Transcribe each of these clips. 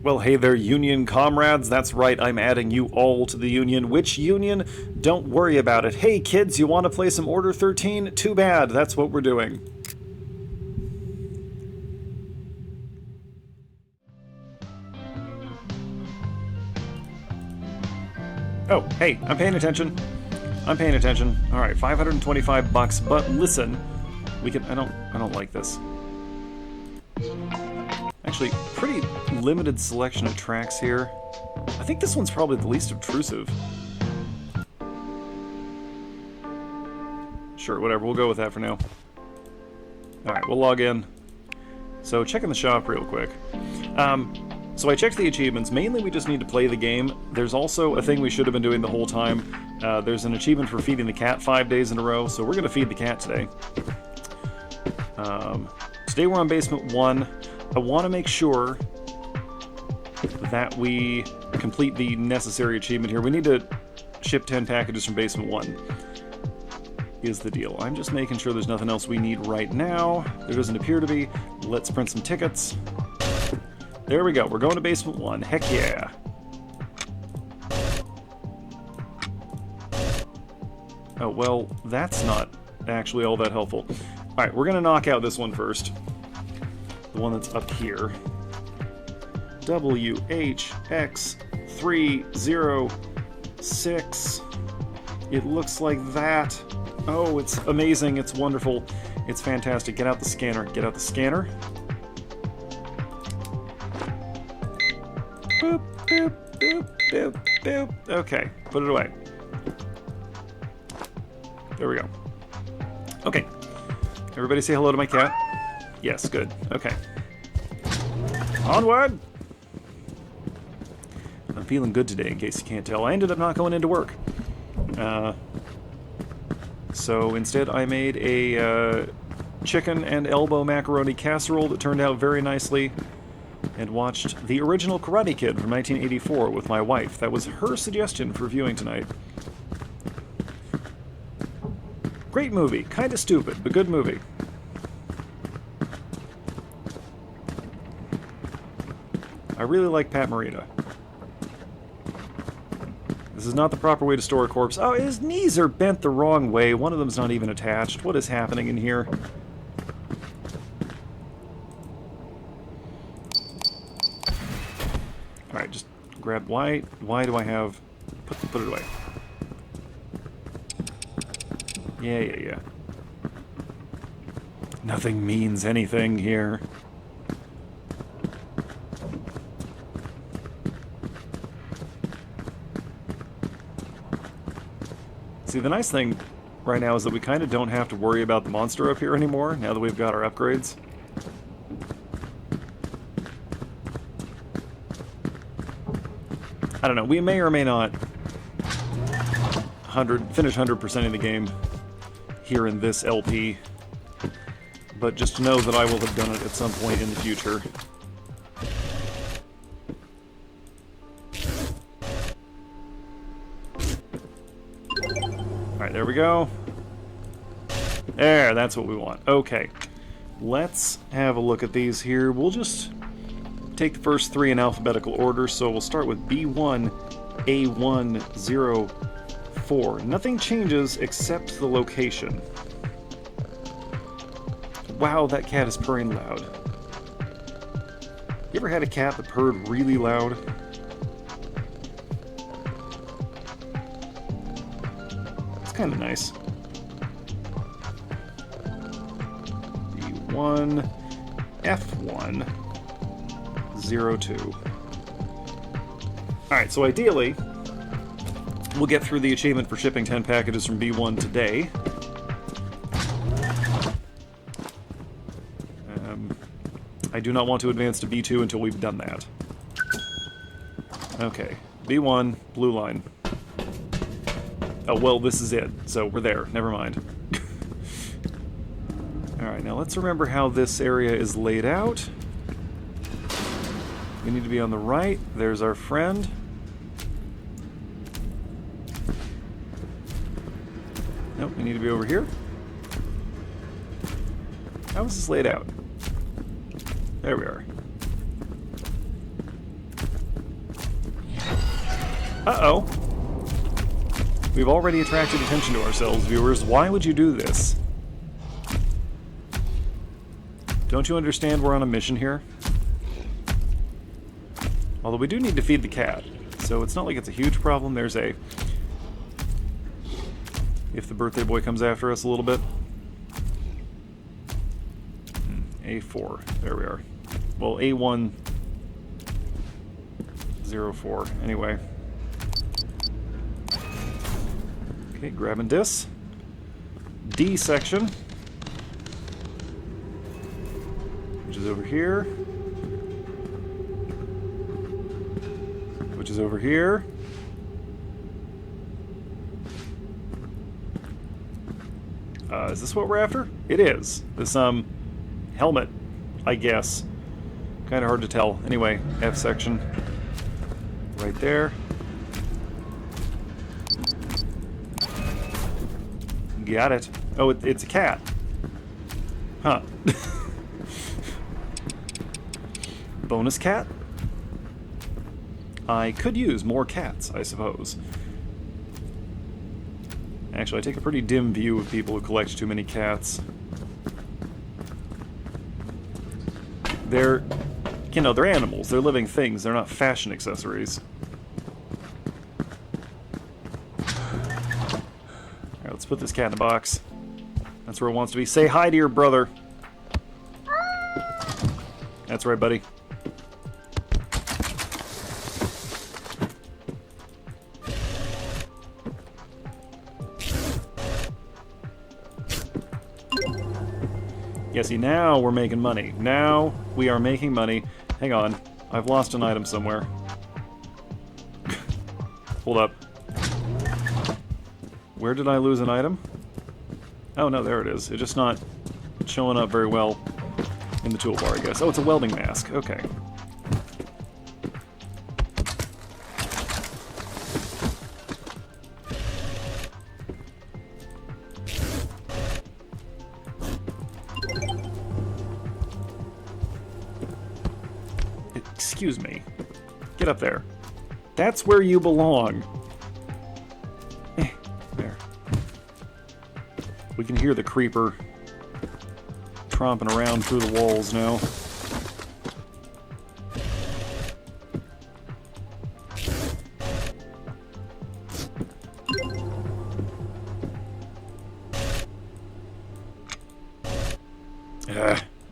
Well, hey there, Union comrades. That's right, I'm adding you all to the Union. Which Union? Don't worry about it. Hey kids, you want to play some Order 13? Too bad, that's what we're doing. Oh, hey, I'm paying attention. I'm paying attention. Alright, 525 bucks, but listen, we can... I don't like this. Actually, pretty limited selection of tracks here. I think this one's probably the least obtrusive. Sure, whatever, we'll go with that for now. Alright, we'll log in. So, checking the shop real quick. So I checked the achievements. Mainly we just need to play the game. There's also a thing we should have been doing the whole time. There's an achievement for feeding the cat 5 days in a row, so we're going to feed the cat today. Today we're on Basement 1. I want to make sure that we complete the necessary achievement here. We need to ship 10 packages from Basement 1. Is the deal. I'm just making sure there's nothing else we need right now. There doesn't appear to be. Let's print some tickets. There we go. We're going to Basement 1. Heck yeah. Oh, well, that's not actually all that helpful. Alright, we're going to knock out this one first. The one that's up here. WHX306. It looks like that. Oh, it's amazing. It's wonderful. It's fantastic. Get out the scanner. Get out the scanner. Boop, boop, boop, boop, boop. Okay, put it away. There we go. Okay. Everybody say hello to my cat. Yes, good. Okay. Onward! I'm feeling good today, in case you can't tell. I ended up not going into work. So instead I made a chicken and elbow macaroni casserole that turned out very nicely, and watched the original Karate Kid from 1984 with my wife. That was her suggestion for viewing tonight. Great movie. Kinda stupid, but good movie. I really like Pat Morita. This is not the proper way to store a corpse. Oh, his knees are bent the wrong way. One of them's not even attached. What is happening in here? Alright, just grab... Why do I have... Put it away. Yeah. Nothing means anything here. See, the nice thing right now is that we kind of don't have to worry about the monster up here anymore, now that we've got our upgrades. I don't know, we may or may not finish 100%ing the game here in this LP, but just know that I will have done it at some point in the future. Alright, there we go. There, that's what we want. Okay, let's have a look at these here. We'll just take the first three in alphabetical order, so we'll start with B1A104. Nothing changes except the location. Wow, that cat is purring loud. You ever had a cat that purred really loud? It's kind of nice. B1 F102. Alright, so ideally, we'll get through the achievement for shipping 10 packages from B1 today. I do not want to advance to B2 until we've done that. Okay, B1, blue line. Oh, well, this is it, so we're there. Never mind. Alright, now let's remember how this area is laid out. We need to be on the right. There's our friend. Nope, we need to be over here. How is this laid out? There we are. Uh-oh. We've already attracted attention to ourselves, viewers. Why would you do this? Don't you understand we're on a mission here? Although we do need to feed the cat, so it's not like it's a huge problem. There's a... If the birthday boy comes after us a little bit. A4. There we are. Well, A1... 04. Anyway. Okay, grabbing this. D section. Which is over here. Which is over here. Is this what we're after? It is. This, helmet, I guess. Kind of hard to tell. Anyway, F section. Right there. Got it. Oh, it's a cat. Huh. Bonus cat? I could use more cats, I suppose. Actually, I take a pretty dim view of people who collect too many cats. They're, you know, they're animals. They're living things. They're not fashion accessories. Alright, let's put this cat in a box. That's where it wants to be. Say hi to your brother. That's right, buddy. Yeah, see, now we're making money. Now we are making money. Hang on. I've lost an item somewhere. Hold up. Where did I lose an item? Oh, no, there it is. It's just not showing up very well in the toolbar, I guess. Oh, it's a welding mask. Okay. Excuse me. Get up there. That's where you belong. There. We can hear the creeper tromping around through the walls now.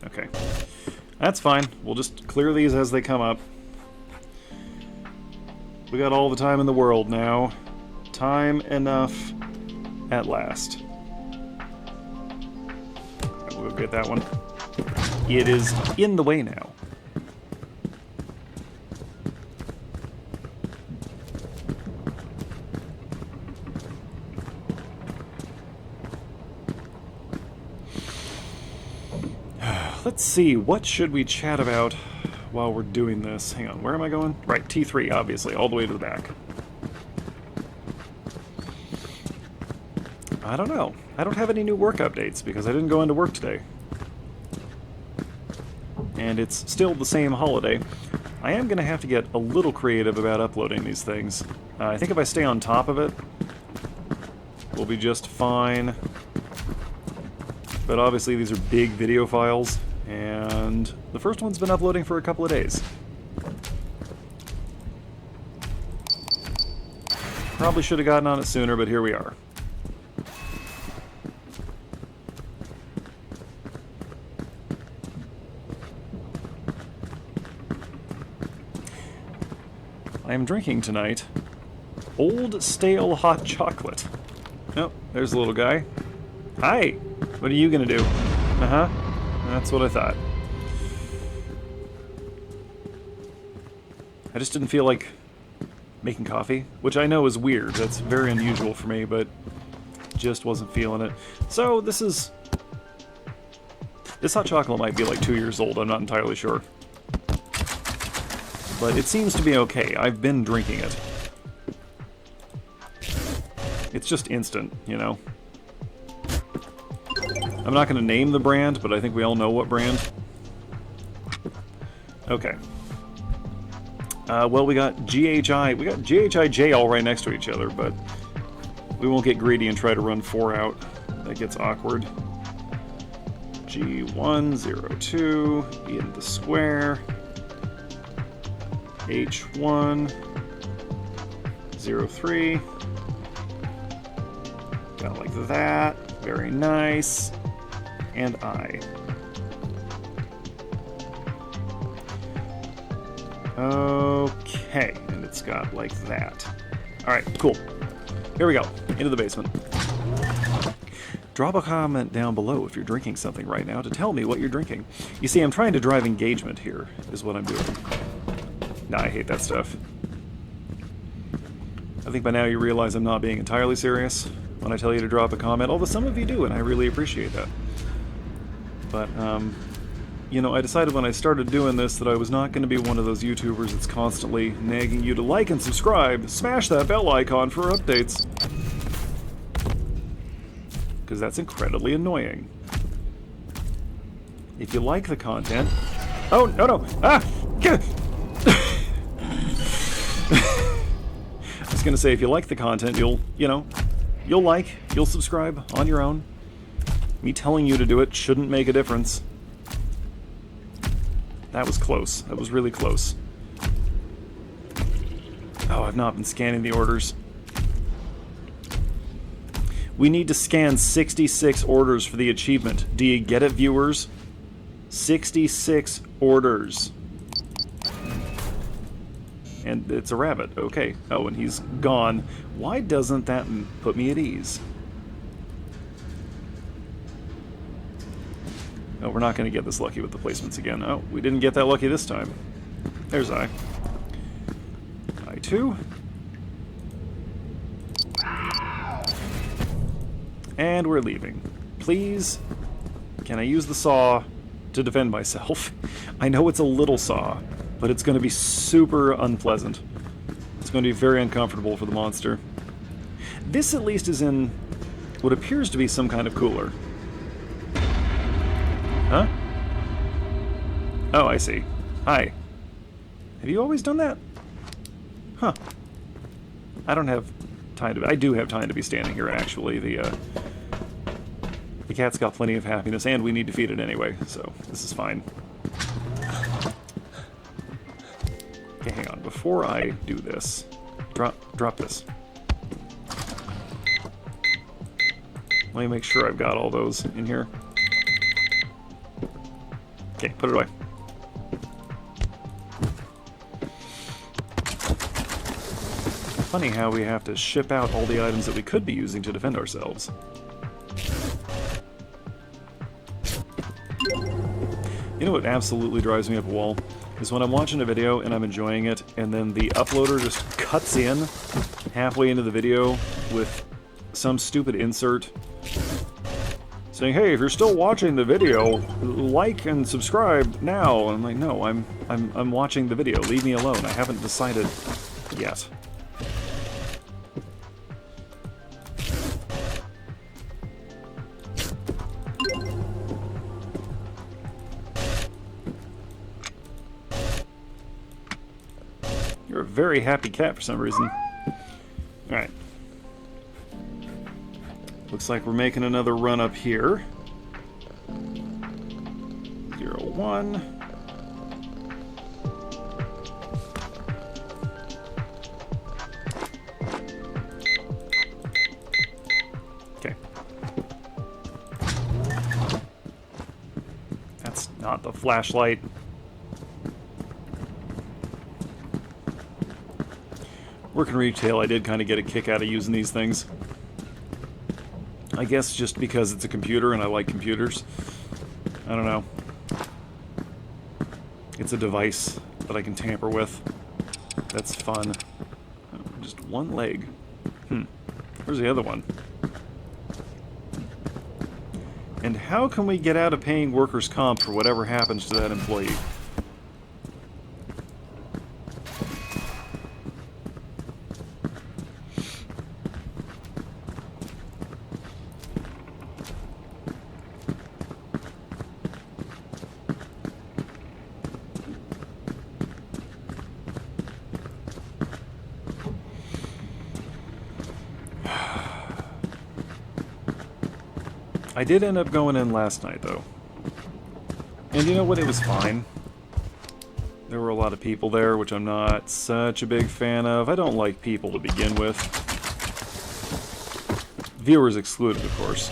Okay. That's fine. We'll just clear these as they come up. We got all the time in the world now. Time enough at last. We'll get that one. It is in the way now. Let's see, what should we chat about while we're doing this? Hang on, where am I going? Right, T3, obviously, all the way to the back. I don't know. I don't have any new work updates because I didn't go into work today. And it's still the same holiday. I am going to have to get a little creative about uploading these things. I think if I stay on top of it, we'll be just fine. But obviously these are big video files, and the first one's been uploading for a couple of days. Probably should have gotten on it sooner, but here we are. I am drinking tonight old stale hot chocolate. Oh, there's the little guy. Hi! What are you gonna do? Uh-huh. That's what I thought. I just didn't feel like making coffee, which I know is weird. That's very unusual for me, but just wasn't feeling it. So this hot chocolate might be like 2 years old, I'm not entirely sure. But it seems to be okay. I've been drinking it. It's just instant, you know? I'm not going to name the brand, but I think we all know what brand. Okay. Well, we got GHI-J all right next to each other, but we won't get greedy and try to run 4 out. That gets awkward. G102 in the square. H1 03. Got it like that. Very nice. And I. Okay, and it's got like that. Alright, cool. Here we go. Into the basement. Drop a comment down below if you're drinking something right now to tell me what you're drinking. You see, I'm trying to drive engagement here, is what I'm doing. Nah, I hate that stuff. I think by now you realize I'm not being entirely serious when I tell you to drop a comment, although some of you do, and I really appreciate that. But, you know, I decided when I started doing this that I was not going to be one of those YouTubers that's constantly nagging you to like and subscribe, smash that bell icon for updates. Because that's incredibly annoying. If you like the content... Oh, no, no! Ah! I was going to say, if you like the content, you'll subscribe on your own. Me telling you to do it shouldn't make a difference. That was close. That was really close. Oh, I've not been scanning the orders. We need to scan 66 orders for the achievement. Do you get it, viewers? 66 orders. And it's a rabbit. Okay. Oh, and he's gone. Why doesn't that put me at ease? Oh, we're not going to get this lucky with the placements again. Oh, we didn't get that lucky this time. There's I. I2. And we're leaving. Please, can I use the saw to defend myself? I know it's a little saw, but it's going to be super unpleasant. It's going to be very uncomfortable for the monster. This at least is in what appears to be some kind of cooler. Huh? Oh, I see. Hi. Have you always done that? Huh. I don't have time to... I do have time to be standing here, actually. The cat's got plenty of happiness, and we need to feed it anyway, so this is fine. Okay, hang on. Before I do this... Drop this. Let me make sure I've got all those in here. Okay, put it away. Funny how we have to ship out all the items that we could be using to defend ourselves. You know what absolutely drives me up a wall? Is when I'm watching a video and I'm enjoying it, and then the uploader just cuts in halfway into the video with some stupid insert saying, "Hey, if you're still watching the video, like and subscribe now." And I'm like, "No, I'm watching the video. Leave me alone. I haven't decided yet." You're a very happy cat for some reason. Alright. Looks like we're making another run up here. 01. Okay. That's not the flashlight. Working retail, I did kind of get a kick out of using these things. I guess just because it's a computer and I like computers. I don't know. It's a device that I can tamper with. That's fun. Oh, just one leg. Where's the other one? And how can we get out of paying workers' comp for whatever happens to that employee? I did end up going in last night, though. And you know what? It was fine. There were a lot of people there, which I'm not such a big fan of. I don't like people to begin with. Viewers excluded, of course.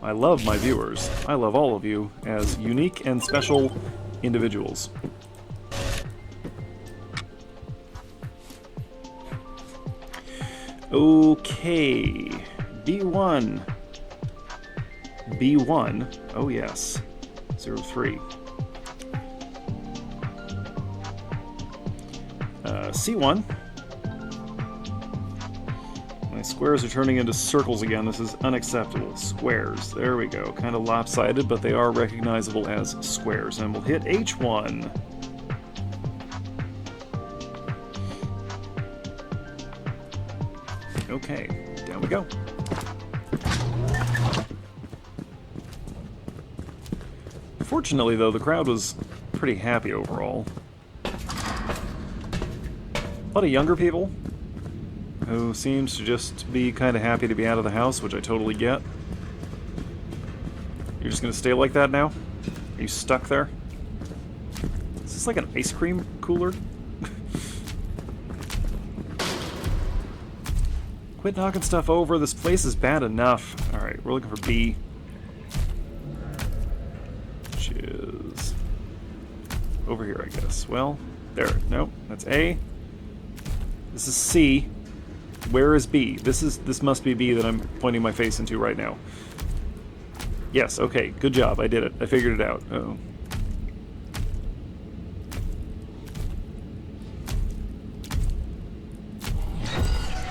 I love my viewers. I love all of you as unique and special individuals. Okay. B1. B1. Oh, yes. 03. C1. My squares are turning into circles again. This is unacceptable. Squares. There we go. Kind of lopsided, but they are recognizable as squares. And we'll hit H1. Okay. Down we go. Fortunately, though, the crowd was pretty happy overall. A lot of younger people who seems to just be kind of happy to be out of the house, which I totally get. You're just going to stay like that now? Are you stuck there? Is this like an ice cream cooler? Quit knocking stuff over. This place is bad enough. Alright, we're looking for B. Which is over here, I guess. Well, there. Nope, that's A. This is C. Where is B? This must be B that I'm pointing my face into right now. Yes, okay, good job. I did it. I figured it out. Uh-oh.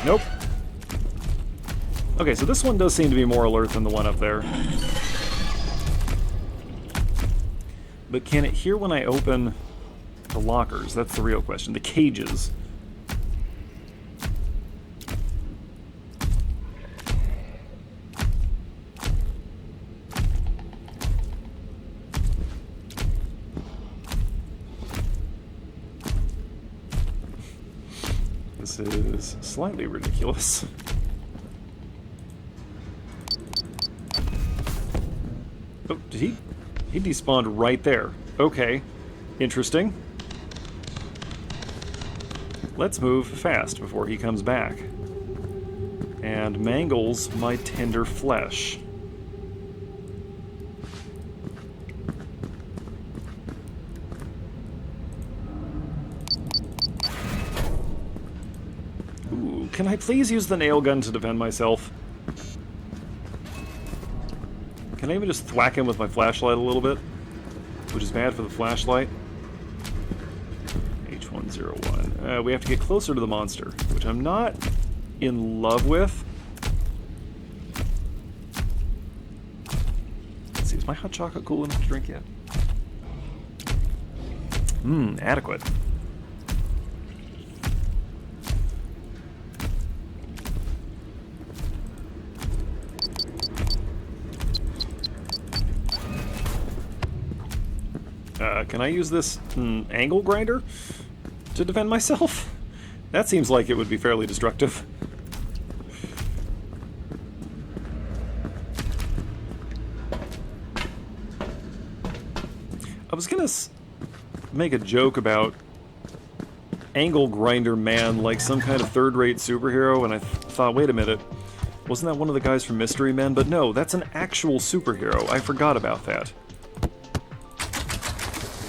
Nope. Okay, so this one does seem to be more alert than the one up there. But can it hear when I open the lockers? That's the real question. The cages. This is slightly ridiculous. Oh, did he? He despawned right there. Okay. Interesting. Let's move fast before he comes back. And mangles my tender flesh. Ooh, can I please use the nail gun to defend myself? Can I even just thwack him with my flashlight a little bit? Which is bad for the flashlight. H101. We have to get closer to the monster, which I'm not in love with. Let's see, is my hot chocolate cool enough to drink yet? Adequate. Can I use this angle grinder to defend myself? That seems like it would be fairly destructive. I was gonna make a joke about Angle Grinder Man like some kind of third-rate superhero, and I thought, wait a minute, wasn't that one of the guys from Mystery Men? But no, that's an actual superhero. I forgot about that.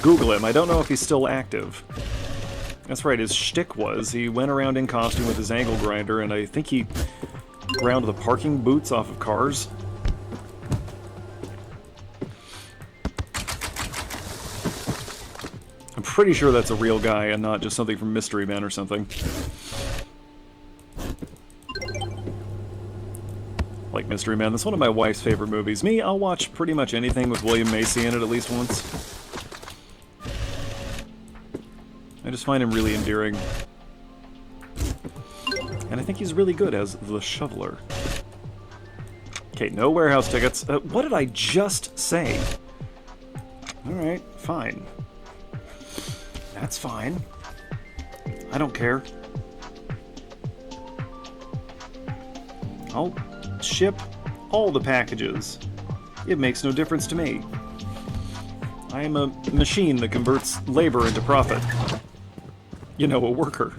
Google him. I don't know if he's still active. That's right, his shtick was he went around in costume with his angle grinder, and I think he ground the parking boots off of cars. I'm pretty sure that's a real guy and not just something from Mystery Men or something. Like Mystery Men. That's one of my wife's favorite movies. Me, I'll watch pretty much anything with William Macy in it at least once. I just find him really endearing. And I think he's really good as the shoveler. Okay, no warehouse tickets. What did I just say? Alright, fine. That's fine. I don't care. I'll ship all the packages. It makes no difference to me. I am a machine that converts labor into profit. You know, a worker.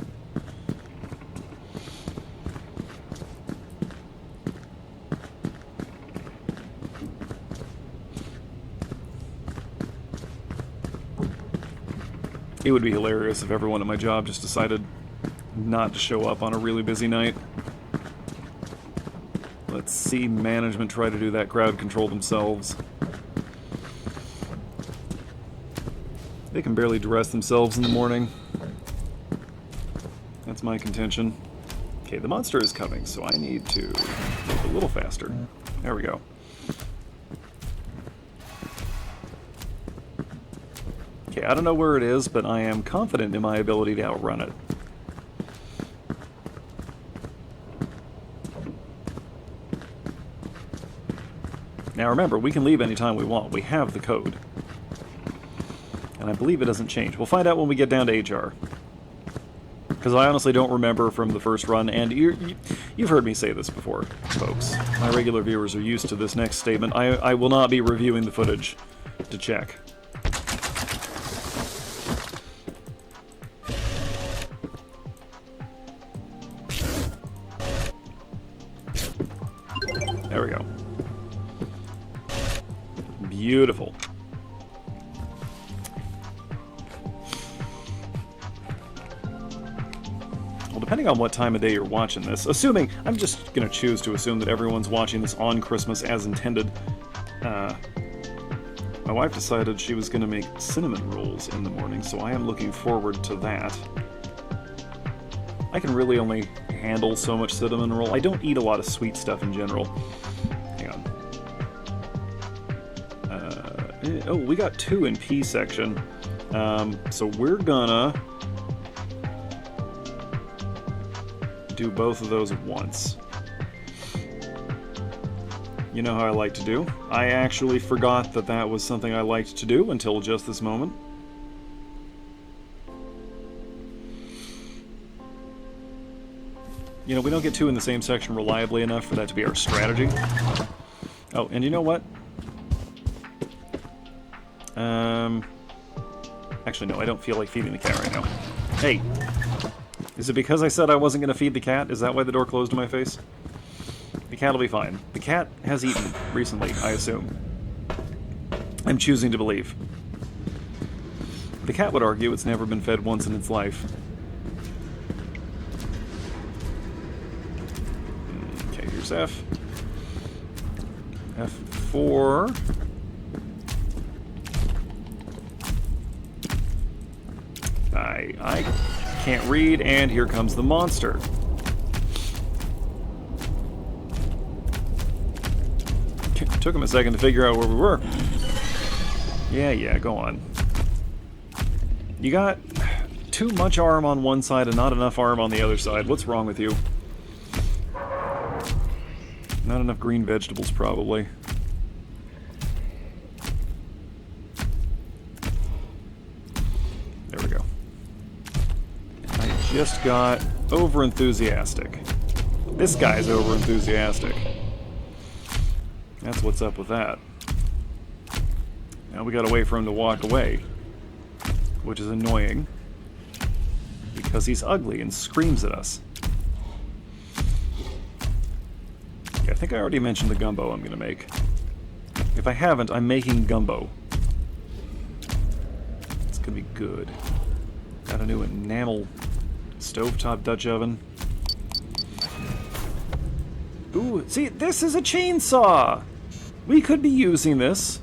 It would be hilarious if everyone at my job just decided not to show up on a really busy night. Let's see management try to do that crowd control themselves. They can barely dress themselves in the morning. That's my contention. Okay, the monster is coming, so I need to move a little faster. There we go. Okay, I don't know where it is, but I am confident in my ability to outrun it. Now remember, we can leave anytime we want. We have the code. And I believe it doesn't change. We'll find out when we get down to HR. Because I honestly don't remember from the first run, and you've heard me say this before, folks. My regular viewers are used to this next statement. I will not be reviewing the footage to check. There we go. Beautiful. Well, depending on what time of day you're watching this, assuming, I'm just going to choose to assume that everyone's watching this on Christmas as intended. My wife decided she was going to make cinnamon rolls in the morning, so I am looking forward to that. I can really only handle so much cinnamon roll. I don't eat a lot of sweet stuff in general. Hang on. Oh, we got 2 in P section. So we're gonna do both of those at once. You know how I like to do. I actually forgot that that was something I liked to do until just this moment. You know, we don't get 2 in the same section reliably enough for that to be our strategy. Oh, and you know what? Actually, no, I don't feel like feeding the cat right now. Hey! Is it because I said I wasn't going to feed the cat? Is that why the door closed in my face? The cat will be fine. The cat has eaten recently, I assume. I'm choosing to believe. The cat would argue it's never been fed once in its life. Okay, here's F. F4. I can't read, and here comes the monster. Took him a second to figure out where we were. Yeah, go on. You got too much arm on one side and not enough arm on the other side. What's wrong with you? Not enough green vegetables, probably. There we go. I just got over-enthusiastic. This guy's over-enthusiastic. That's what's up with that. Now we gotta wait for him to walk away, which is annoying because he's ugly and screams at us. Yeah, I think I already mentioned the gumbo I'm gonna make. If I haven't, I'm making gumbo. It's gonna be good. Got a new enamel stovetop Dutch oven. Ooh, see, this is a chainsaw! We could be using this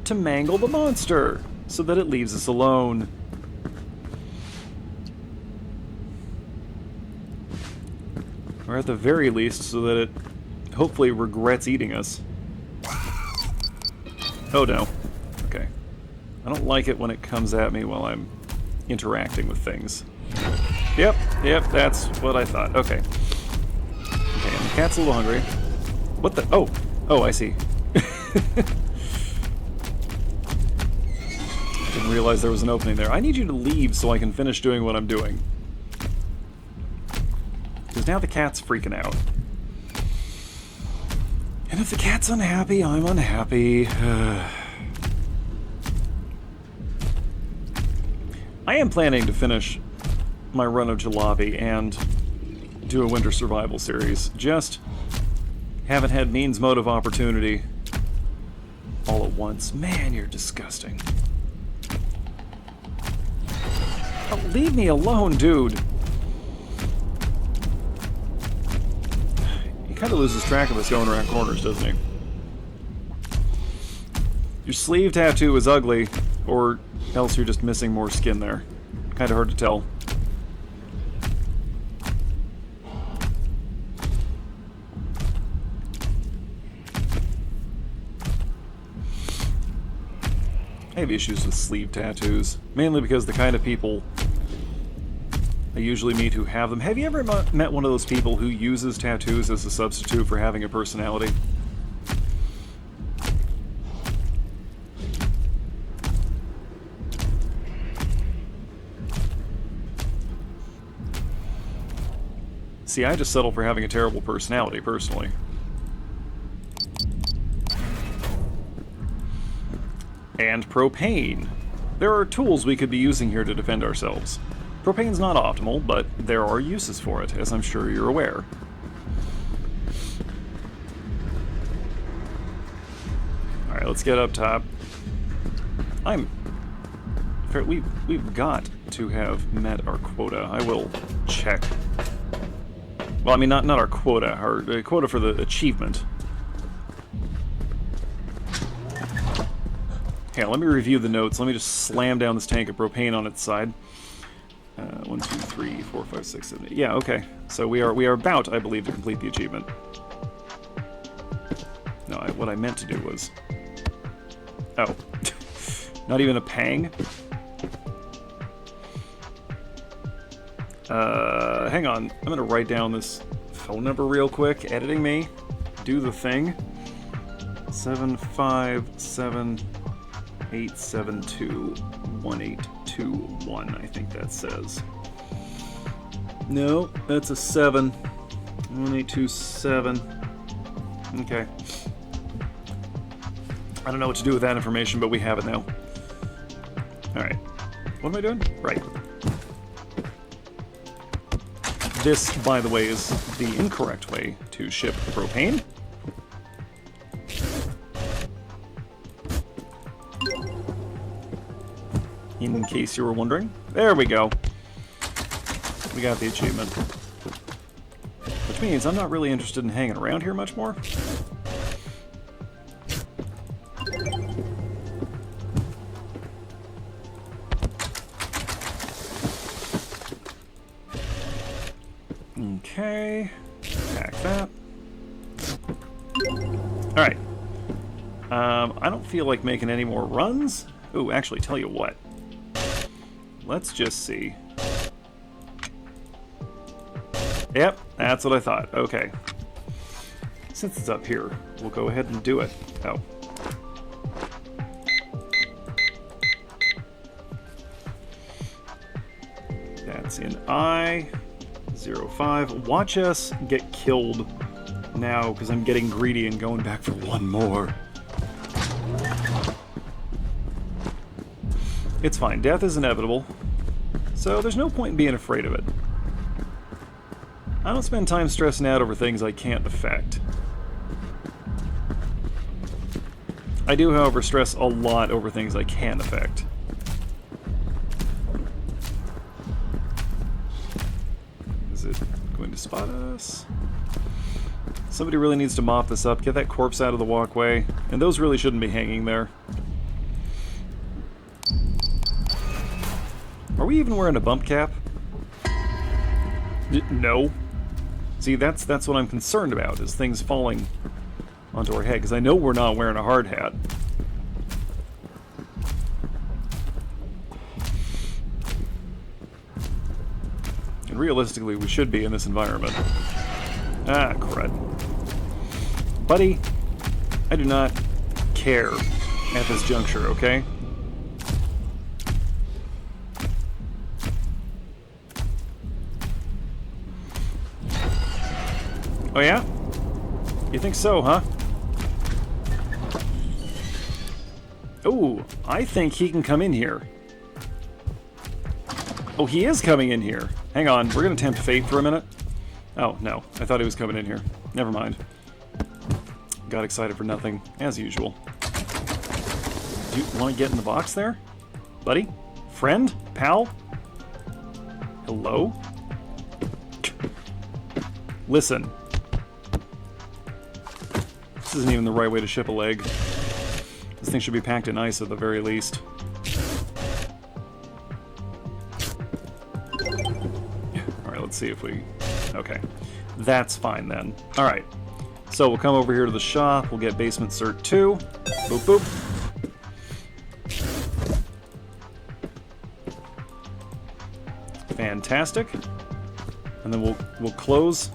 to mangle the monster so that it leaves us alone. Or at the very least, so that it hopefully regrets eating us. Oh no. Okay. I don't like it when it comes at me while I'm interacting with things. Yep, that's what I thought. Okay. Okay, and the cat's a little hungry. What the? Oh, I see. Didn't realize there was an opening there. I need you to leave so I can finish doing what I'm doing. Because now the cat's freaking out. And if the cat's unhappy, I'm unhappy. I am planning to finish my run of Jalopy and do a winter survival series. Just haven't had means, motive, opportunity all at once. Man, you're disgusting. Oh, leave me alone, dude. He kind of loses track of us going around corners, doesn't he? Your sleeve tattoo is ugly, or else you're just missing more skin there. Kind of hard to tell. I have issues with sleeve tattoos, mainly because the kind of people I usually meet who have them. Have you ever met one of those people who uses tattoos as a substitute for having a personality? See, I just settle for having a terrible personality, personally. And propane. There are tools we could be using here to defend ourselves. Propane's not optimal, but there are uses for it, as I'm sure you're aware. Alright, let's get up top. We've got to have met our quota. I will check. Well, I mean, not our quota. Our quota for the achievement. Okay, let me review the notes. Let me just slam down this tank of propane on its side. 1, 2, 3, 4, 5, 6, 7, 8. Yeah, okay. So we are about, I believe, to complete the achievement. No, what I meant to do was... Oh. Not even a pang? Hang on. I'm gonna write down this phone number real quick. Editing me. Do the thing. 757-872-1821, I think that says. No, that's a 7. 1827. Okay. I don't know what to do with that information, but we have it now. Alright. What am I doing? Right. This, by the way, is the incorrect way to ship propane. In case you were wondering. There we go. We got the achievement. Which means I'm not really interested in hanging around here much more. Okay. Pack that. Alright. I don't feel like making any more runs. Ooh, actually, tell you what. Let's just see. Yep, that's what I thought. Okay. Since it's up here, we'll go ahead and do it. Oh. That's in I-05. Watch us get killed now, because I'm getting greedy and going back for one more. It's fine. Death is inevitable. So there's no point in being afraid of it. I don't spend time stressing out over things I can't affect. I do, however, stress a lot over things I can affect. Is it going to spot us? Somebody really needs to mop this up, get that corpse out of the walkway, and those really shouldn't be hanging there. Are we even wearing a bump cap? No. See, that's what I'm concerned about, is things falling onto our head, because I know we're not wearing a hard hat. And realistically, we should be in this environment. Ah, crud. Buddy, I do not care at this juncture, okay? Oh yeah? You think so, huh? Oh, I think he can come in here. Oh, he is coming in here. Hang on, we're going to tempt fate for a minute. Oh, no. I thought he was coming in here. Never mind. Got excited for nothing, as usual. Do you want to get in the box there? Buddy? Friend? Pal? Hello? Listen. This isn't even the right way to ship a leg. This thing should be packed in ice at the very least. Alright, let's see if we... Okay. That's fine then. Alright. So we'll come over here to the shop. We'll get basement cert 2. Boop boop. Fantastic. And then we'll close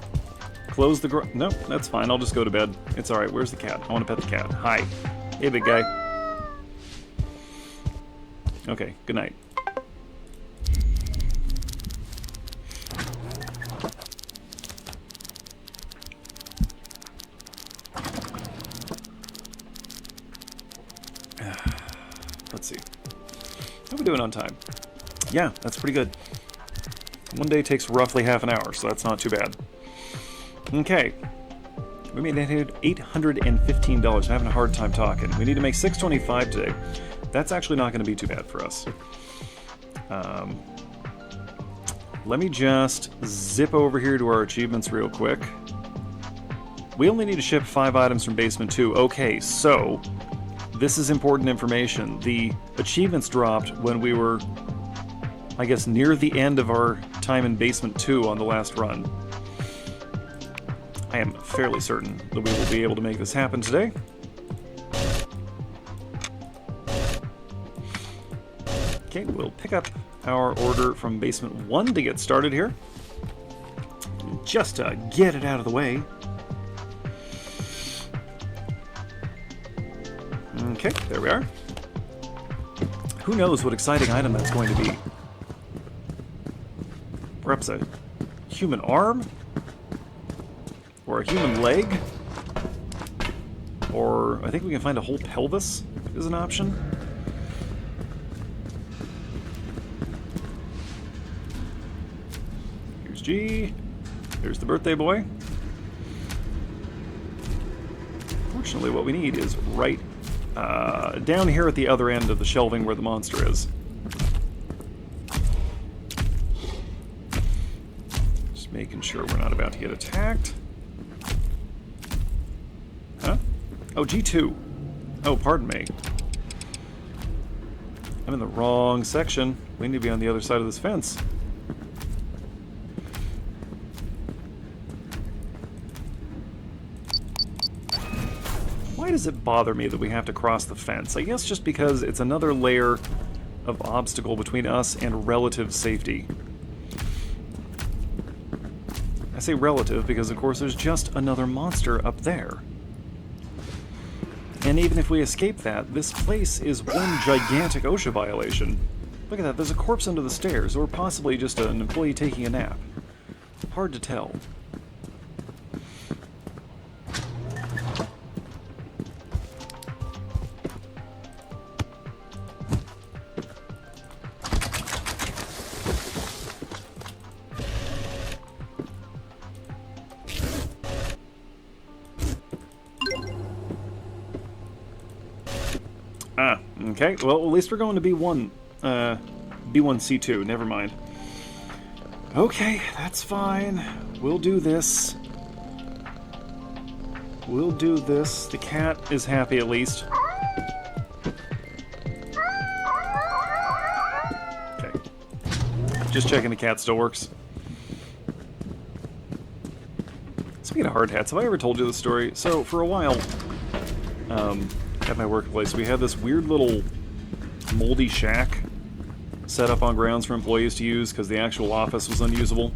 the no, that's fine. I'll just go to bed. It's all right. Where's the cat? I want to pet the cat. Hi. Hey, big guy. Okay, good night. Let's see. How are we doing on time? Yeah, that's pretty good. One day takes roughly half an hour, so that's not too bad. Okay. We made $815. I'm having a hard time talking. We need to make $625 today. That's actually not going to be too bad for us. Let me just zip over here to our achievements real quick. We only need to ship 5 items from Basement 2. Okay, so this is important information. The achievements dropped when we were, I guess, near the end of our time in Basement 2 on the last run. I am fairly certain that we will be able to make this happen today. Okay, we'll pick up our order from Basement 1 to get started here. Just to get it out of the way. Okay, there we are. Who knows what exciting item that's going to be? Perhaps a human arm? Or a human leg? Or I think we can find a whole pelvis is an option. Here's G. There's the birthday boy. Fortunately, what we need is right down here at the other end of the shelving where the monster is. Just making sure we're not about to get attacked. Huh? Oh, G2. Oh, pardon me. I'm in the wrong section. We need to be on the other side of this fence. Why does it bother me that we have to cross the fence? I guess just because it's another layer of obstacle between us and relative safety. I say relative because, of course, there's just another monster up there. And even if we escape that, this place is one gigantic OSHA violation. Look at that, there's a corpse under the stairs, or possibly just an employee taking a nap. Hard to tell. Ah, okay. Well, at least we're going to B1, B1C2. Never mind. Okay, that's fine. We'll do this. We'll do this. The cat is happy at least. Okay. Just checking the cat still works. Speaking of hard hats, have I ever told you this story? So, for a while, at my workplace, we had this weird little moldy shack set up on grounds for employees to use because the actual office was unusable.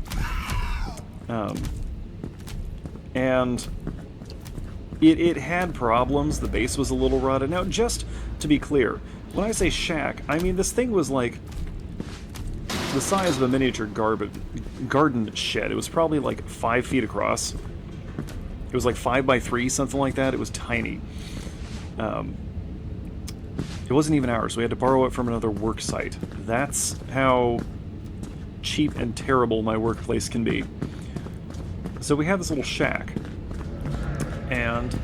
And it had problems. The base was a little rotted. Now, just to be clear, when I say shack, I mean this thing was like the size of a miniature garden shed. It was probably like 5 feet across. It was like 5 by 3, something like that. It was tiny. It wasn't even ours. We had to borrow it from another work site. That's how cheap and terrible my workplace can be. So we have this little shack. And,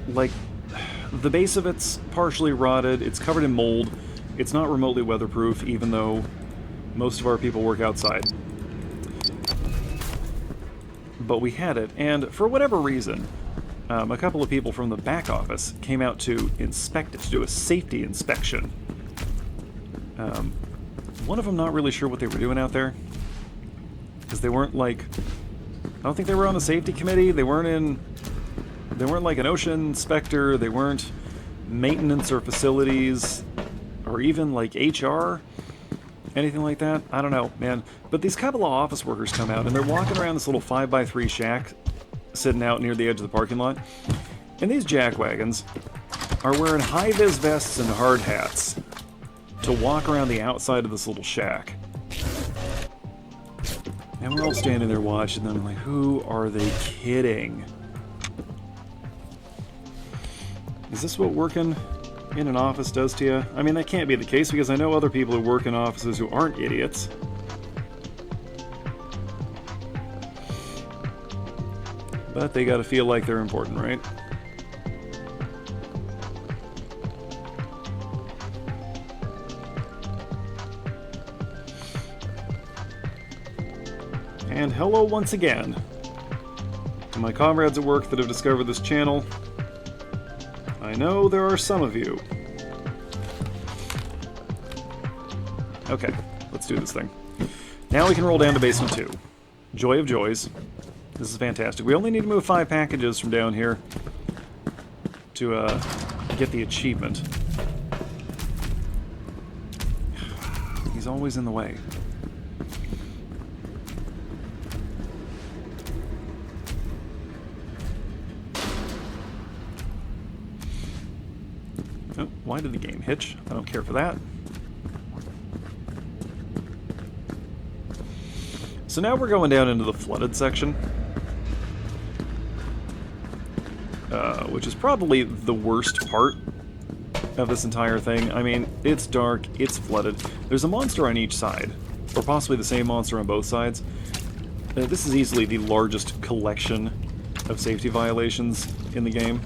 like, the base of it's partially rotted. It's covered in mold. It's not remotely weatherproof, even though most of our people work outside. But we had it, and for whatever reason, a couple of people from the back office came out to inspect it, to do a safety inspection. One of them not really sure what they were doing out there, because they weren't like, I don't think they were on the safety committee. They weren't like an ocean inspector. They weren't maintenance or facilities, or even like HR, anything like that. I don't know, man. But these couple of office workers come out, and they're walking around this little 5x3 shack sitting out near the edge of the parking lot. And these jackwagons are wearing high-vis vests and hard hats to walk around the outside of this little shack. And we're all standing there watching them, like, who are they kidding? Is this what working in an office does to you? I mean, that can't be the case, because I know other people who work in offices who aren't idiots. But they gotta feel like they're important, right? And hello once again to my comrades at work that have discovered this channel. I know there are some of you. Okay, let's do this thing. Now we can roll down to basement 2. Joy of joys. This is fantastic. We only need to move 5 packages from down here to get the achievement. He's always in the way. Oh, why did the game hitch? I don't care for that. So now we're going down into the flooded section. Which is probably the worst part of this entire thing. I mean, it's dark, it's flooded. There's a monster on each side, or possibly the same monster on both sides. This is easily the largest collection of safety violations in the game.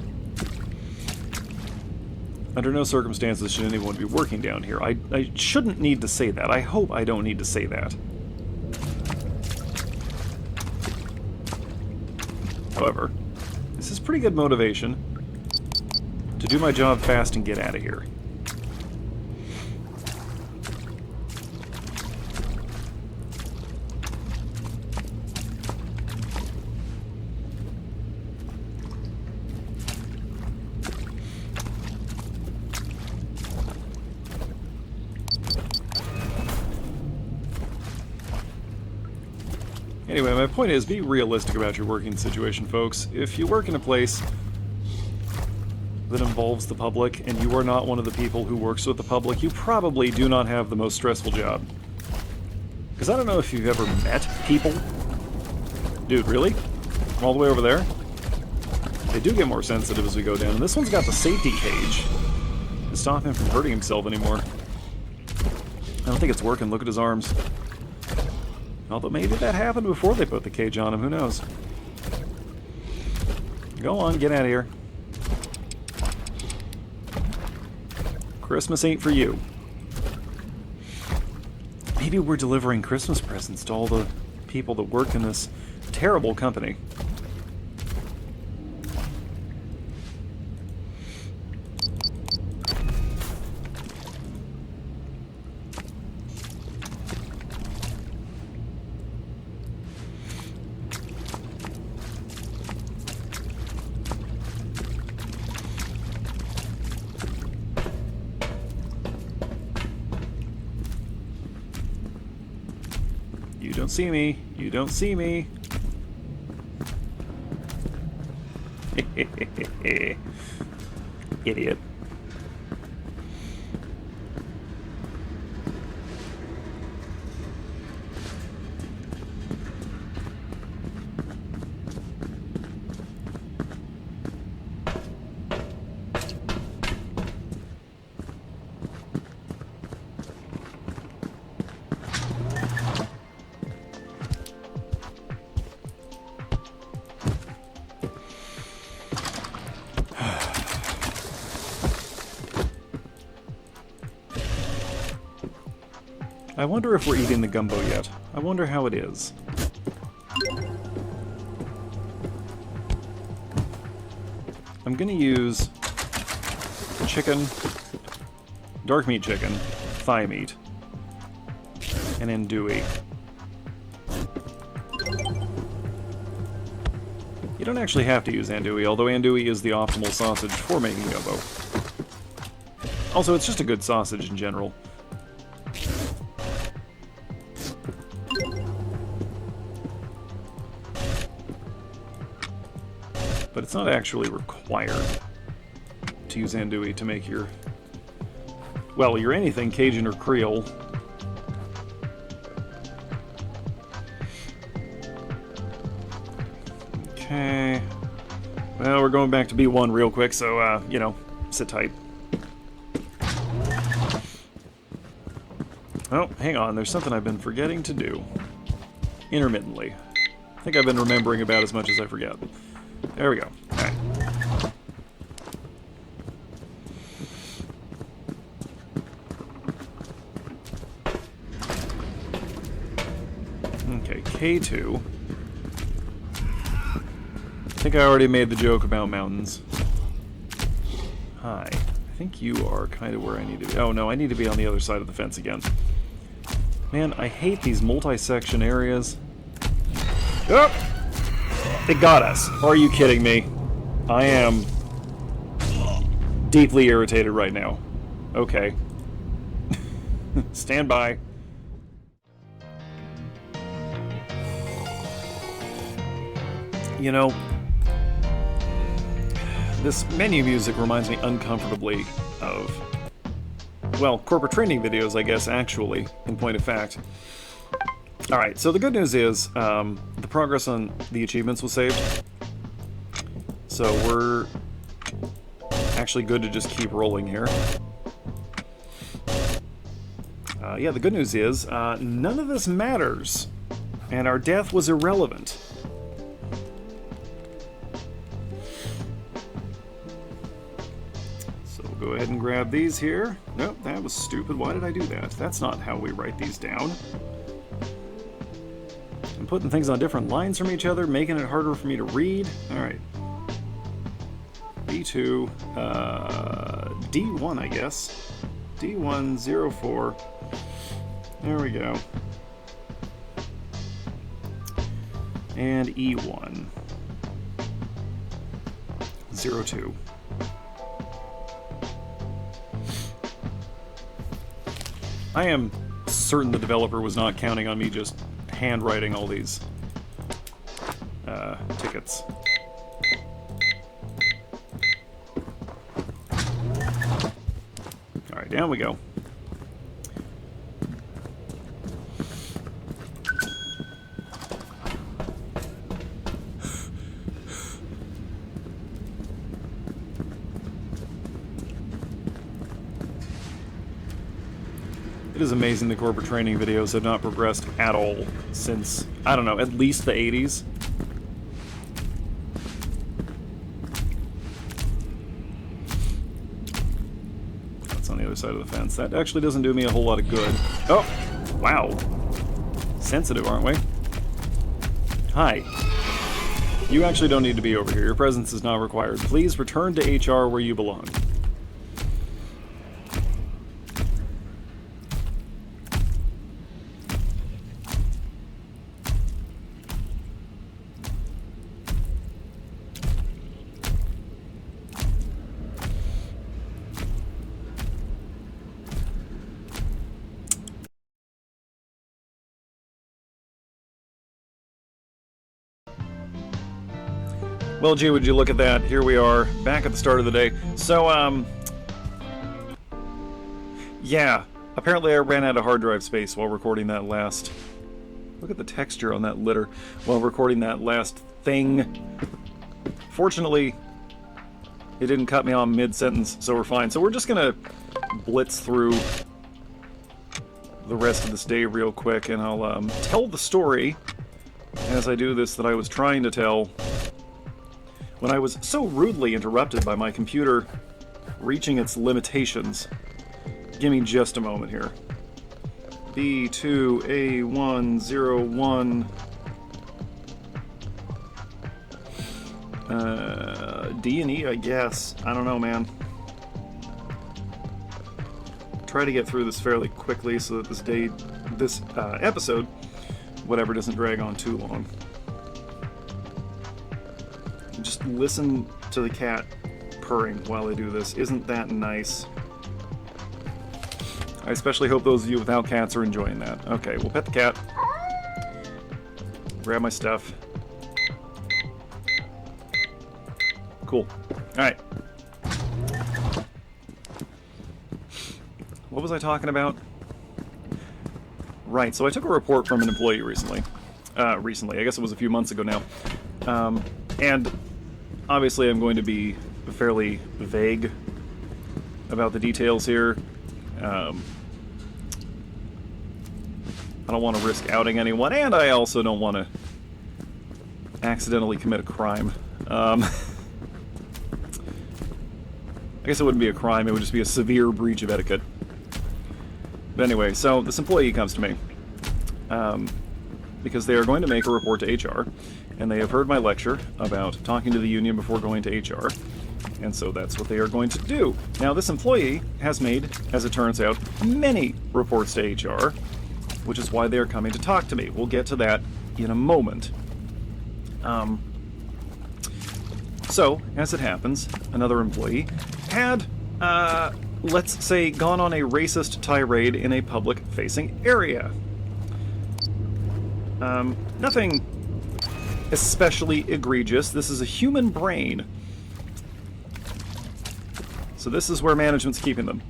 Under no circumstances should anyone be working down here. I shouldn't need to say that. I hope I don't need to say that. However, this is pretty good motivation to do my job fast and get out of here. Anyway, my point is, be realistic about your working situation, folks. If you work in a place that involves the public, and you are not one of the people who works with the public, you probably do not have the most stressful job. Because I don't know if you've ever met people. Dude, really? All the way over there? They do get more sensitive as we go down. And this one's got the safety cage to stop him from hurting himself anymore. I don't think it's working. Look at his arms. Although maybe that happened before they put the cage on him, who knows? Go on, get out of here. Christmas ain't for you. Maybe we're delivering Christmas presents to all the people that work in this terrible company. You don't see me. You don't see me. Idiot. I wonder if we're eating the gumbo yet. I wonder how it is. I'm gonna use chicken, dark meat chicken, thigh meat, and andouille. You don't actually have to use andouille, although andouille is the optimal sausage for making gumbo. Also, it's just a good sausage in general. But it's not actually required to use andouille to make your... well, your anything Cajun or Creole. Okay. Well, we're going back to B1 real quick, so, you know, sit tight. Oh, hang on, there's something I've been forgetting to do. Intermittently. I think I've been remembering about as much as I forget. There we go. Alright. Okay, K2. I think I already made the joke about mountains. Hi. I think you are kind of where I need to be. Oh no, I need to be on the other side of the fence again. Man, I hate these multi-section areas. Oh! It got us. Are you kidding me? I am deeply irritated right now. Okay. Stand by. You know, this menu music reminds me uncomfortably of, well, corporate training videos, I guess, actually, in point of fact. Alright, so the good news is, the progress on the achievements was saved. So we're actually good to just keep rolling here. Yeah, the good news is, none of this matters, and our death was irrelevant. So we'll go ahead and grab these here. Nope, that was stupid. Why did I do that? That's not how we write these down. I'm putting things on different lines from each other, making it harder for me to read. Alright. B2, D1, I guess. D104. There we go. And E1. 02. I am certain the developer was not counting on me just handwriting all these tickets. Alright, down we go. It is amazing the corporate training videos have not progressed at all since, I don't know, at least the 80s. That's on the other side of the fence. That actually doesn't do me a whole lot of good. Oh! Wow. Sensitive, aren't we? Hi. You actually don't need to be over here. Your presence is not required. Please return to HR where you belong. Well, gee, would you look at that? Here we are, back at the start of the day. So, yeah, apparently I ran out of hard drive space while recording that last... Look at the texture on that litter while recording that last thing. Fortunately, it didn't cut me off mid-sentence, so we're fine. So we're just gonna blitz through the rest of this day real quick, and I'll tell the story as I do this that I was trying to tell when I was so rudely interrupted by my computer reaching its limitations. Give me just a moment here. B2A101 D&E, I guess. I don't know, man. Try to get through this fairly quickly so that this episode, whatever, doesn't drag on too long. Just listen to the cat purring while I do this. Isn't that nice? I especially hope those of you without cats are enjoying that. Okay, we'll pet the cat. Grab my stuff. Cool. Alright. What was I talking about? Right, so I took a report from an employee recently. I guess it was a few months ago now. And obviously I'm going to be fairly vague about the details here. I don't want to risk outing anyone, and I also don't want to accidentally commit a crime. I guess it wouldn't be a crime, it would just be a severe breach of etiquette. But anyway, so this employee comes to me because they are going to make a report to HR, and they have heard my lecture about talking to the union before going to HR, and so that's what they are going to do. Now, this employee has made, as it turns out, many reports to HR, which is why they are coming to talk to me. We'll get to that in a moment. So, as it happens, another employee had, let's say, gone on a racist tirade in a public-facing area. Nothing especially egregious. This is a human brain. So this is where management's keeping them.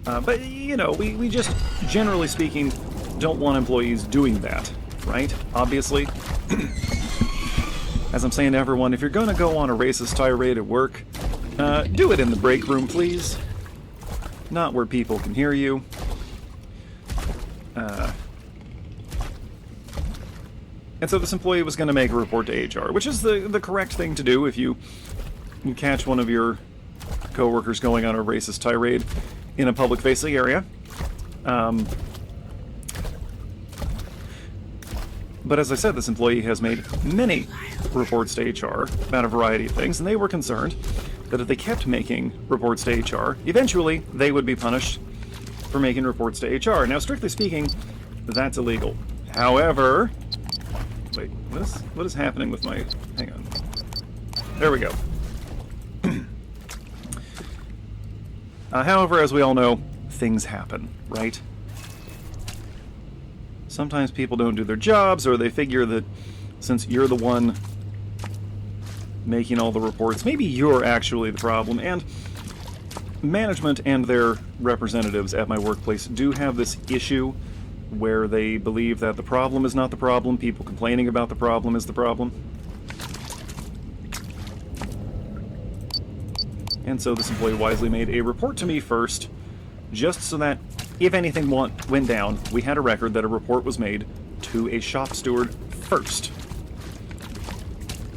But, you know, we just, generally speaking, don't want employees doing that, right? Obviously. As I'm saying to everyone, if you're going to go on a racist tirade at work, do it in the break room, please. Not where people can hear you. And so this employee was going to make a report to HR, which is the correct thing to do if you catch one of your coworkers going on a racist tirade in a public-facing area. But as I said, this employee has made many reports to HR about a variety of things, and they were concerned that if they kept making reports to HR, eventually they would be punished for making reports to HR. Now, strictly speaking, that's illegal. However... Wait, what is happening with my... Hang on. There we go. However, as we all know, things happen, right? Sometimes people don't do their jobs, or they figure that since you're the one making all the reports, maybe you're actually the problem. And management and their representatives at my workplace do have this issue where they believe that the problem is not the problem, people complaining about the problem is the problem. And so this employee wisely made a report to me first, just so that if anything went down, we had a record that a report was made to a shop steward first.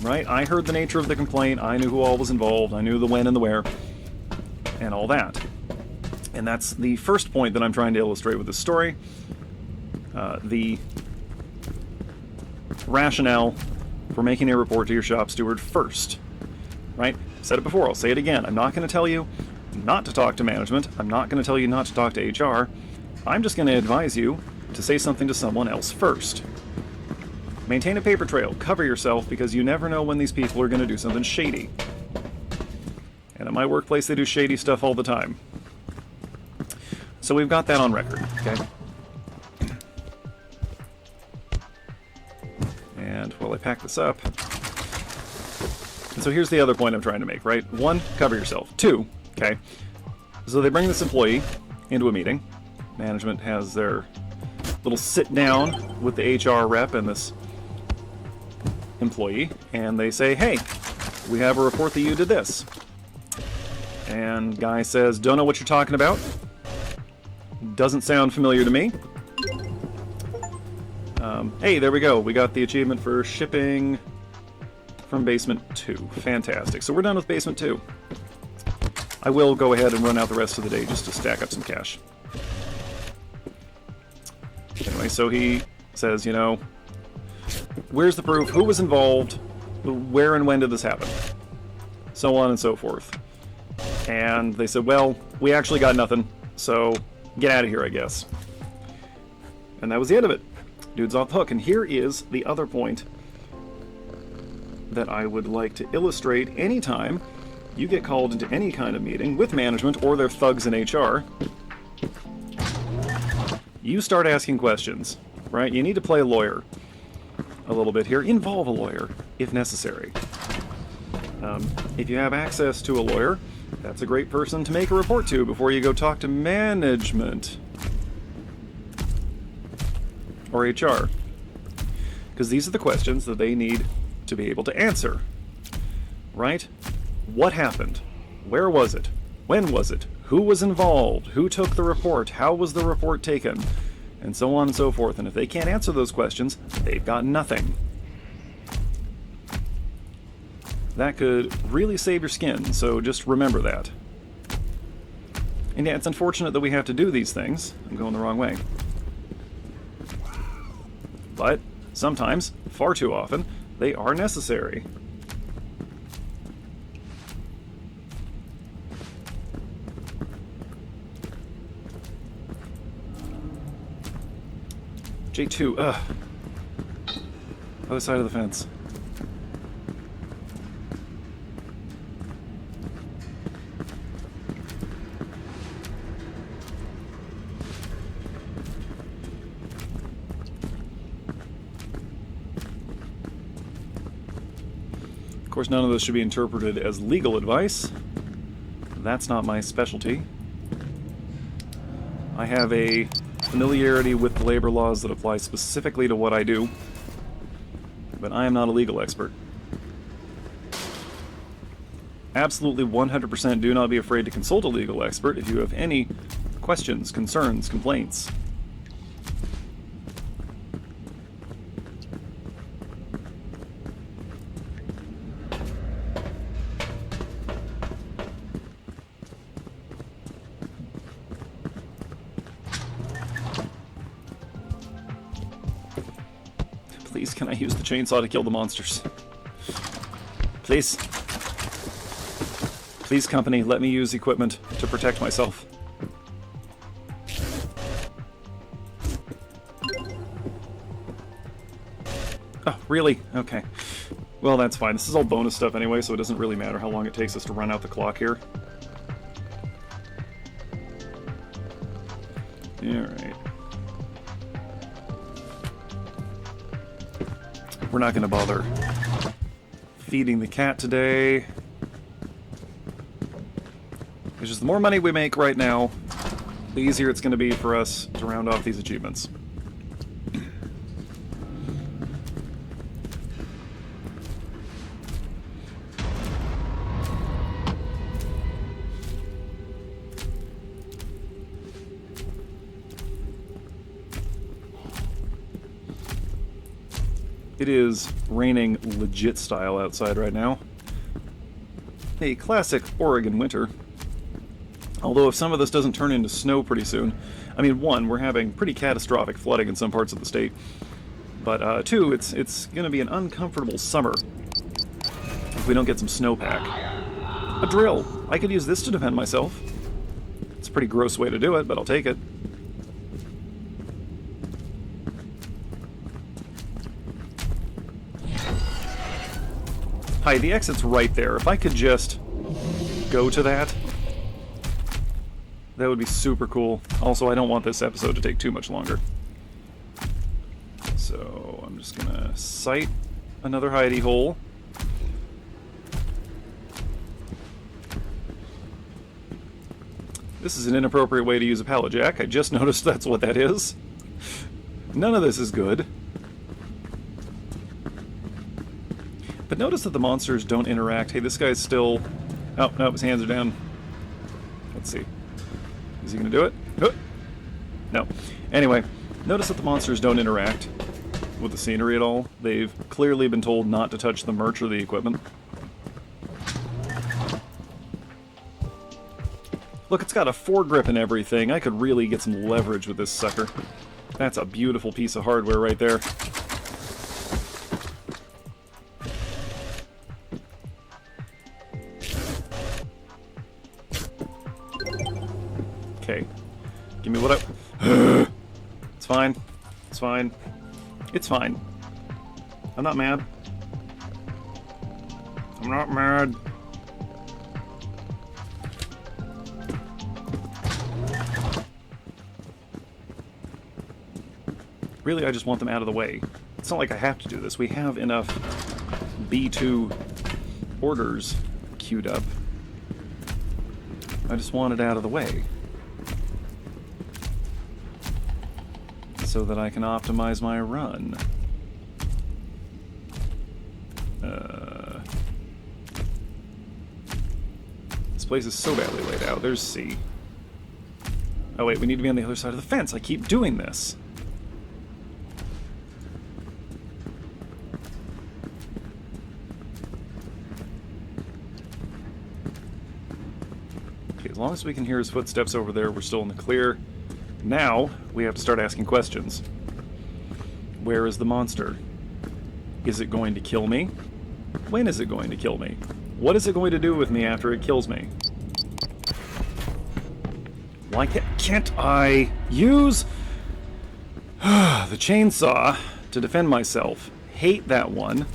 Right? I heard the nature of the complaint, I knew who all was involved, I knew the when and the where, and all that. And that's the first point that I'm trying to illustrate with this story. The rationale for making a report to your shop steward first. Right? I've said it before, I'll say it again. I'm not going to tell you not to talk to management. I'm not going to tell you not to talk to HR. I'm just going to advise you to say something to someone else first. Maintain a paper trail. Cover yourself, because you never know when these people are going to do something shady. And at my workplace, they do shady stuff all the time. So we've got that on record, okay? And while I pack this up... And so here's the other point I'm trying to make, right? 1, cover yourself. 2, okay, so they bring this employee into a meeting. Management has their little sit-down with the HR rep and this employee, and they say, hey, we have a report that you did this. And guy says, don't know what you're talking about. Doesn't sound familiar to me. Hey, there we go. We got the achievement for shipping from Basement 2. Fantastic. So we're done with Basement 2. I will go ahead and run out the rest of the day just to stack up some cash. Anyway, so he says, you know, where's the proof? Who was involved? Where and when did this happen? So on and so forth. And they said, well, we actually got nothing, so get out of here, I guess. And that was the end of it. Dude's off the hook. And here is the other point that I would like to illustrate. Anytime you get called into any kind of meeting with management or their thugs in HR, you start asking questions, right? You need to play a lawyer a little bit here. Involve a lawyer, if necessary. If you have access to a lawyer, that's a great person to make a report to before you go talk to management or HR. Because these are the questions that they need to be able to answer, right? What happened? Where was it? When was it? Who was involved? Who took the report? How was the report taken? And so on and so forth. And if they can't answer those questions, they've got nothing. That could really save your skin, so just remember that. And yeah, it's unfortunate that we have to do these things. I'm going the wrong way. But sometimes, far too often, they are necessary. J2, other side of the fence. Of course, none of this should be interpreted as legal advice. That's not my specialty. I have a familiarity with the labor laws that apply specifically to what I do, but I am not a legal expert. Absolutely 100% do not be afraid to consult a legal expert if you have any questions, concerns, complaints. Please, can I use the chainsaw to kill the monsters? Please. Please, company, let me use equipment to protect myself. Oh, really? Okay. Well, that's fine. This is all bonus stuff anyway, so it doesn't really matter how long it takes us to run out the clock here. Alright. We're not going to bother feeding the cat today. It's just the more money we make right now, the easier it's going to be for us to round off these achievements. It is raining legit style outside right now. A classic Oregon winter. Although if some of this doesn't turn into snow pretty soon, I mean, one, we're having pretty catastrophic flooding in some parts of the state, but two, it's going to be an uncomfortable summer if we don't get some snowpack. A drill! I could use this to defend myself. It's a pretty gross way to do it, but I'll take it. Hi, the exit's right there. If I could just go to that, that would be super cool. Also, I don't want this episode to take too much longer. So, I'm just gonna sight another hidey hole. This is an inappropriate way to use a pallet jack. I just noticed that's what that is. None of this is good. But notice that the monsters don't interact. Hey, this guy's still... Oh, no, his hands are down. Let's see. Is he going to do it? Oh. No. Anyway, notice that the monsters don't interact with the scenery at all. They've clearly been told not to touch the merch or the equipment. Look, it's got a foregrip and everything. I could really get some leverage with this sucker. That's a beautiful piece of hardware right there. Okay. Give me what I... It's fine. It's fine. It's fine. I'm not mad. I'm not mad. Really, I just want them out of the way. It's not like I have to do this. We have enough B2 orders queued up. I just want it out of the way, so that I can optimize my run. This place is so badly laid out. There's C. Oh wait, we need to be on the other side of the fence. I keep doing this. Okay, as long as we can hear his footsteps over there, we're still in the clear. Now, we have to start asking questions. Where is the monster? Is it going to kill me? When is it going to kill me? What is it going to do with me after it kills me? Why can't I use the chainsaw to defend myself? Hate that one.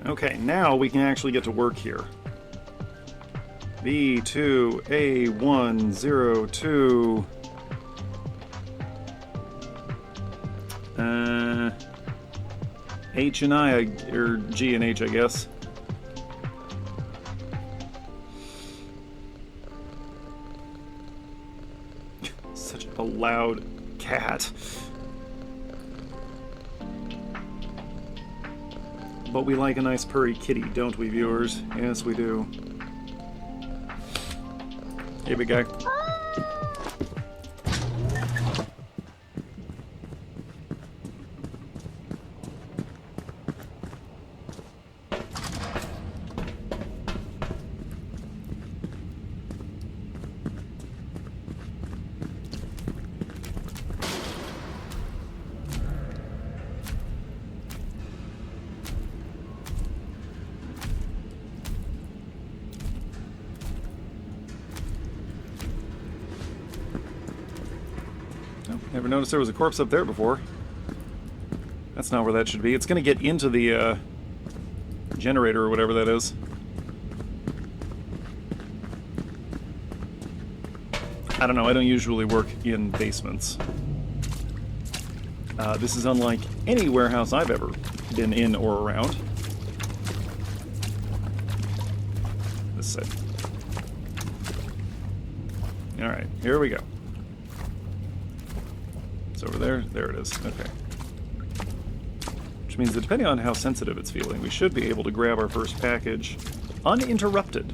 Okay, now we can actually get to work here. B2A102. H and I, or G and H, I guess. Such a loud cat. But we like a nice purry kitty, don't we, viewers? Yes, we do. Hey, big guy. Never noticed there was a corpse up there before. That's not where that should be. It's going to get into the generator or whatever that is. I don't know. I don't usually work in basements. This is unlike any warehouse I've ever been in or around. This side. Alright, here we go. It's over there. There it is. Okay. Which means that depending on how sensitive it's feeling, we should be able to grab our first package uninterrupted.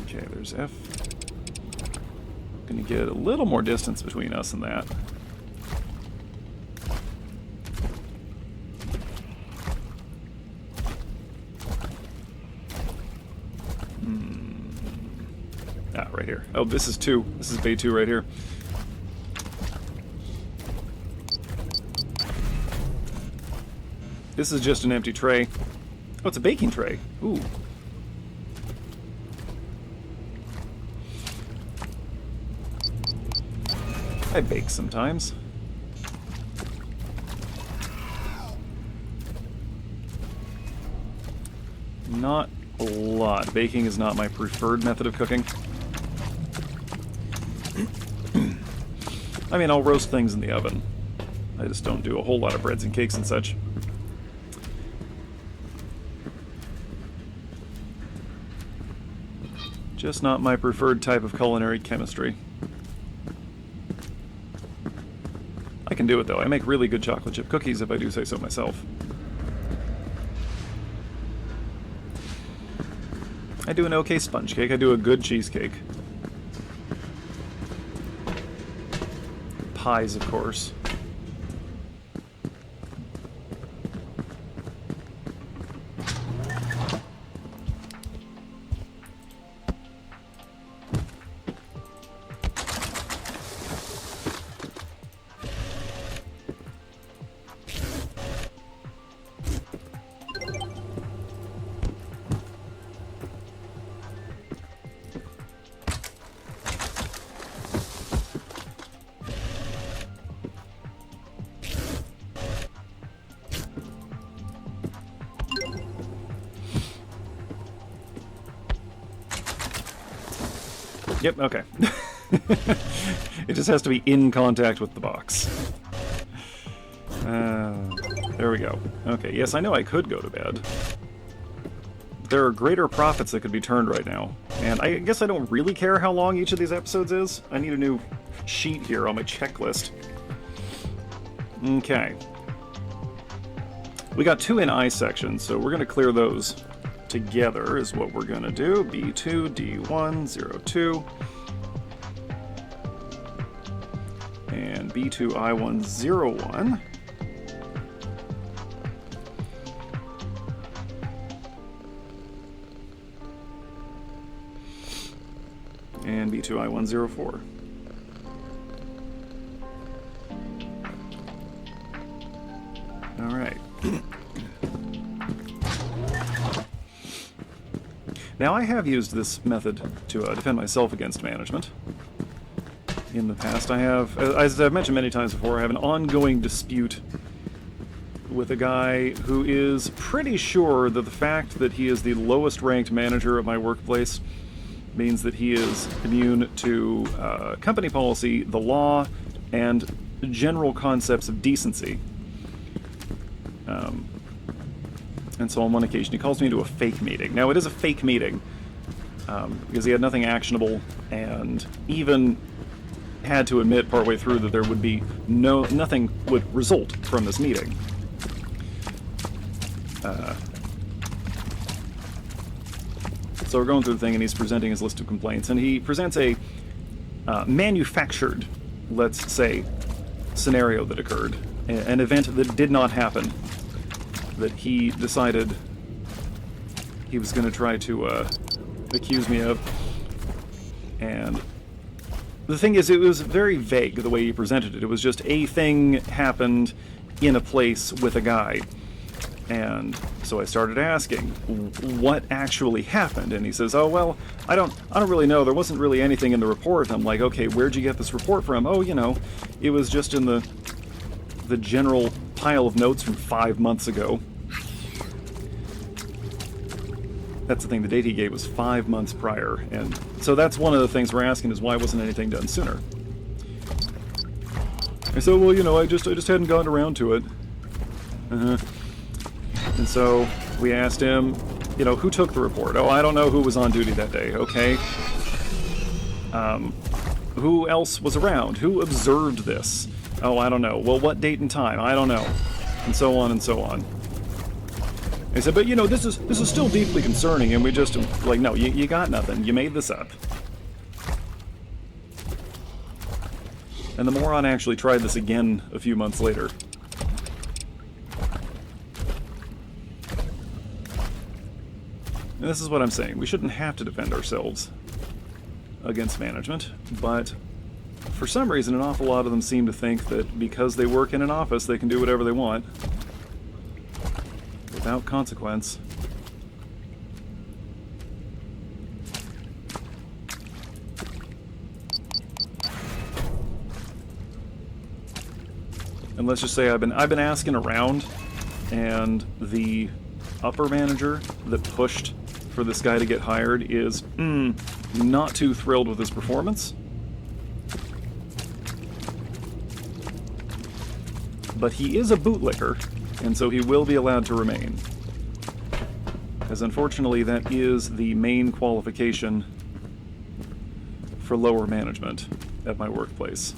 Okay, there's F. Gonna get a little more distance between us and that. Right here. Oh, this is 2. This is bay 2 right here. This is just an empty tray. Oh, it's a baking tray. Ooh. I bake sometimes. Not a lot. Baking is not my preferred method of cooking. I mean, I'll roast things in the oven. I just don't do a whole lot of breads and cakes and such. Just not my preferred type of culinary chemistry. I can do it, though. I make really good chocolate chip cookies, if I do say so myself. I do an okay sponge cake. I do a good cheesecake. Pies, of course. Yep, okay. It just has to be in contact with the box. There we go. Okay, yes, I know I could go to bed. There are greater profits that could be turned right now. And I guess I don't really care how long each of these episodes is. I need a new sheet here on my checklist. Okay. We got 2 in I sections, so we're going to clear those together is what we're going to do. B2, D1, 02. And B2, I1, 01. And B2, I1, 04. All right. Now, I have used this method to defend myself against management. In the past, I have, as I've mentioned many times before, I have an ongoing dispute with a guy who is pretty sure that the fact that he is the lowest ranked manager at my workplace means that he is immune to company policy, the law, and general concepts of decency. And so on one occasion he calls me to a fake meeting. Now, it is a fake meeting because he had nothing actionable and even had to admit partway through that there would be nothing would result from this meeting. So we're going through the thing, and he's presenting his list of complaints, and he presents a manufactured, let's say, scenario that occurred, an event that did not happen, that he decided he was going to try to accuse me of. And the thing is, it was very vague the way he presented it. It was just a thing happened in a place with a guy. And so I started asking, what actually happened? And he says, oh, well, I don't really know. There wasn't really anything in the report. I'm like, okay, where'd you get this report from? Oh, you know, it was just in the general pile of notes from 5 months ago. That's the thing, the date he gave was 5 months prior. And so that's one of the things we're asking is why wasn't anything done sooner? I said, well, you know, I just hadn't gotten around to it. And so we asked him, you know, who took the report? Oh, I don't know who was on duty that day. Okay. Who else was around? Who observed this? Oh, I don't know. Well, what date and time? I don't know. And so on and so on. I said, but you know, this is still deeply concerning, and we just, like, no, you got nothing. You made this up. And the moron actually tried this again a few months later. And this is what I'm saying. We shouldn't have to defend ourselves against management, but for some reason, an awful lot of them seem to think that because they work in an office, they can do whatever they want without consequence. And let's just say I've been asking around, and the upper manager that pushed for this guy to get hired is not too thrilled with his performance. but he is a bootlicker, and so he will be allowed to remain. Because unfortunately, that is the main qualification for lower management at my workplace.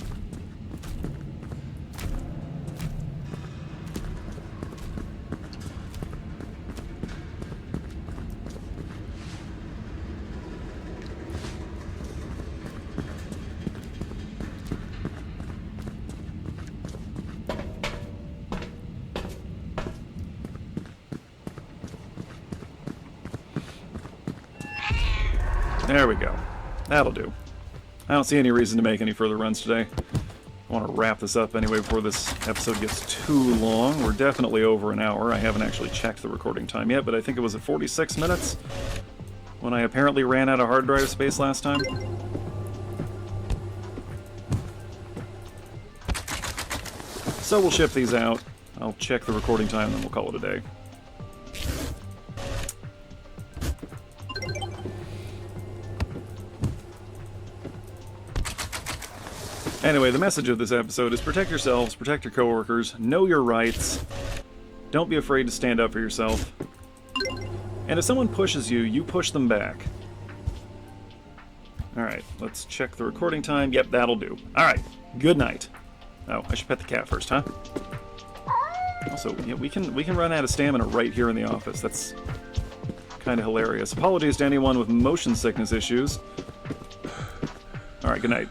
There we go. That'll do. I don't see any reason to make any further runs today. I want to wrap this up anyway before this episode gets too long. We're definitely over an hour. I haven't actually checked the recording time yet, but I think it was at 46 minutes when I apparently ran out of hard drive space last time. So we'll ship these out. I'll check the recording time, and then we'll call it a day. Anyway, the message of this episode is protect yourselves, protect your coworkers, know your rights, don't be afraid to stand up for yourself, and if someone pushes you, you push them back. Alright, let's check the recording time. Yep, that'll do. Alright, good night. Oh, I should pet the cat first, huh? Also, yeah, we can run out of stamina right here in the office. That's kind of hilarious. Apologies to anyone with motion sickness issues. Alright, good night.